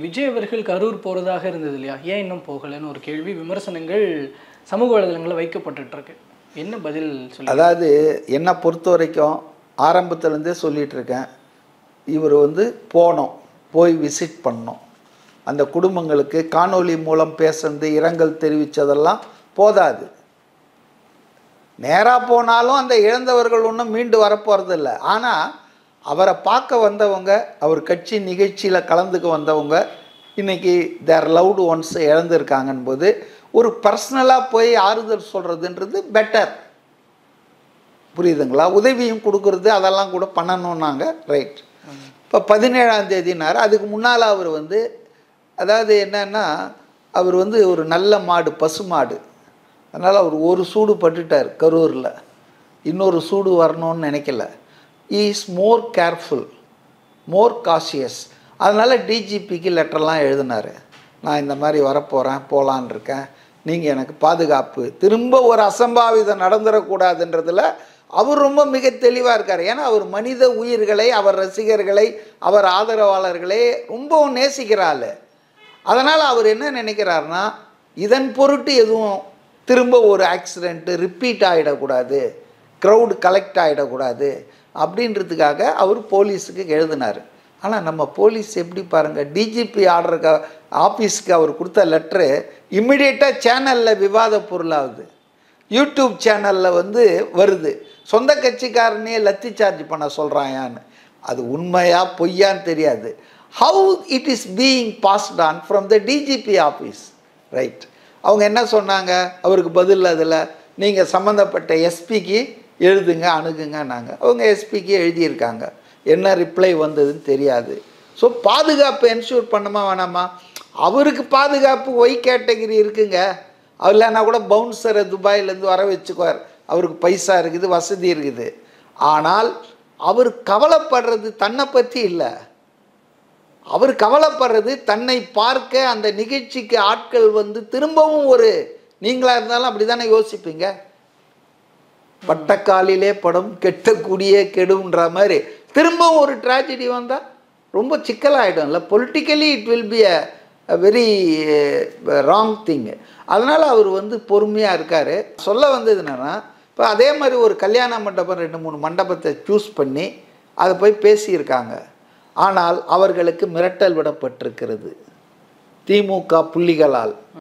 விஜய் அவர்கள் கரூர் போகிறதாக இருந்தது இல்லையா, ஏன் இன்னும் போகலைன்னு ஒரு கேள்வி, விமர்சனங்கள் சமூக வலைதளங்களில் வைக்கப்பட்டுருக்கு. என்ன பதில் சொல்லி? அதாவது என்னை பொறுத்த வரைக்கும் ஆரம்பத்துலேருந்தே சொல்லிகிட்டு இருக்கேன், இவர் போய் விசிட் பண்ணோம். அந்த குடும்பங்களுக்கு காணொளி மூலம் பேசுறது, இரங்கல் தெரிவித்ததெல்லாம் போதாது. நேராக போனாலும் அந்த இழந்தவர்கள் ஒன்றும் மீண்டு வரப்போகிறதில்ல. ஆனால் அவரை பார்க்க வந்தவங்க, அவர் கட்சி நிகழ்ச்சியில் கலந்துக்க வந்தவங்க இன்றைக்கி தேர் லவ்டு ஒன்ஸ் இழந்திருக்காங்கன்னு போது ஒரு பர்சனலாக போய் ஆறுதல் சொல்கிறதுன்றது பெட்டர். புரியுதுங்களா? உதவியும் கொடுக்குறது அதெல்லாம் கூட பண்ணணுன்னாங்க. ரைட். இப்போ 17ஆம் தேதினார். அதுக்கு முன்னால் அவர் அதாவது என்னன்னா, அவர் ஒரு நல்ல மாடு, பசு மாடு. அதனால் அவர் ஒரு சூடு பட்டுட்டார் கரூரில். இன்னொரு சூடு வரணும்னு நினைக்கல. Is more careful, more cautious. அதனால் டிஜிபிக்கு லெட்டர்லாம் எழுதினார். நான் இந்த மாதிரி வரப்போகிறேன், போகலான் இருக்கேன், நீங்கள் எனக்கு பாதுகாப்பு, திரும்ப ஒரு அசம்பாவிதம் நடந்துடக்கூடாதுன்றதில் அவர் ரொம்ப மிக தெளிவாக இருக்கார். ஏன்னா அவர் மனித உயிர்களை, அவர் ரசிகர்களை, அவர் ஆதரவாளர்களை ரொம்பவும் நேசிக்கிறாள். அதனால் அவர் என்ன நினைக்கிறார்னா, இதன் பொருட்டு எதுவும் திரும்ப ஒரு ஆக்சிடெண்ட்டு ரிப்பீட் ஆகிடக்கூடாது, க்ரௌடு கலெக்ட் ஆகிடக்கூடாது அப்படின்றதுக்காக அவர் போலீஸுக்கு எழுதினார். ஆனால் நம்ம போலீஸ் எப்படி பாருங்கள், டிஜிபி ஆர்டருக்கு ஆஃபீஸுக்கு அவர் கொடுத்த லெட்ரு இம்மிடியேட்டாக சேனலில் விவாத பொருளாகுது. யூடியூப் சேனலில் வருது. சொந்த கட்சிக்காரனே லத்தி சார்ஜ் பண்ண சொல்கிறாயான்னு. அது உண்மையா பொய்யான்னு தெரியாது. How it is being passed on from the DGP office. Right. அவங்க என்ன சொன்னாங்க அவருக்கு பதில்? அதில் நீங்கள் சம்மந்தப்பட்ட எஸ்பிக்கு எழுதுங்க, அணுகுங்கன்னாங்க. அவங்க எஸ்பிக்கு எழுதியிருக்காங்க. என்ன ரிப்ளை வந்ததுன்னு தெரியாது. ஸோ பாதுகாப்பு என்ஷூர் பண்ணுமா வேணாமா? அவருக்கு பாதுகாப்பு ஒய் கேட்டகிரி இருக்குங்க. இல்லைன்னா கூட பவுன்சரை துபாயிலேருந்து வர வச்சுக்குவார். அவருக்கு பைசா இருக்குது, வசதி இருக்குது. ஆனால் அவர் கவலைப்படுறது தன்னை பற்றி இல்லை. அவர் கவலைப்படுறது தன்னை பார்க்க அந்த நிகழ்ச்சிக்கு ஆட்கள் திரும்பவும் நீங்களாக இருந்தாலும் அப்படி தானே யோசிப்பீங்க. பட்டக்காலிலே படம் கெட்டக்கூடிய கெடுன்ற மாதிரி திரும்பவும் ஒரு ட்ராஜடி வந்தால் ரொம்ப சிக்கலாகிடும்ல. Politically it will be a very wrong thing. அதனால் அவர் பொறுமையாக இருக்கார். சொல்ல வந்தது என்னென்னா, இப்போ அதே மாதிரி ஒரு கல்யாண மண்டபம் 2-3 மண்டபத்தை சூஸ் பண்ணி அதை போய் பேசியிருக்காங்க. ஆனால் அவர்களுக்கு மிரட்டல் விடப்பட்டிருக்கிறது திமுக புள்ளிகளால்.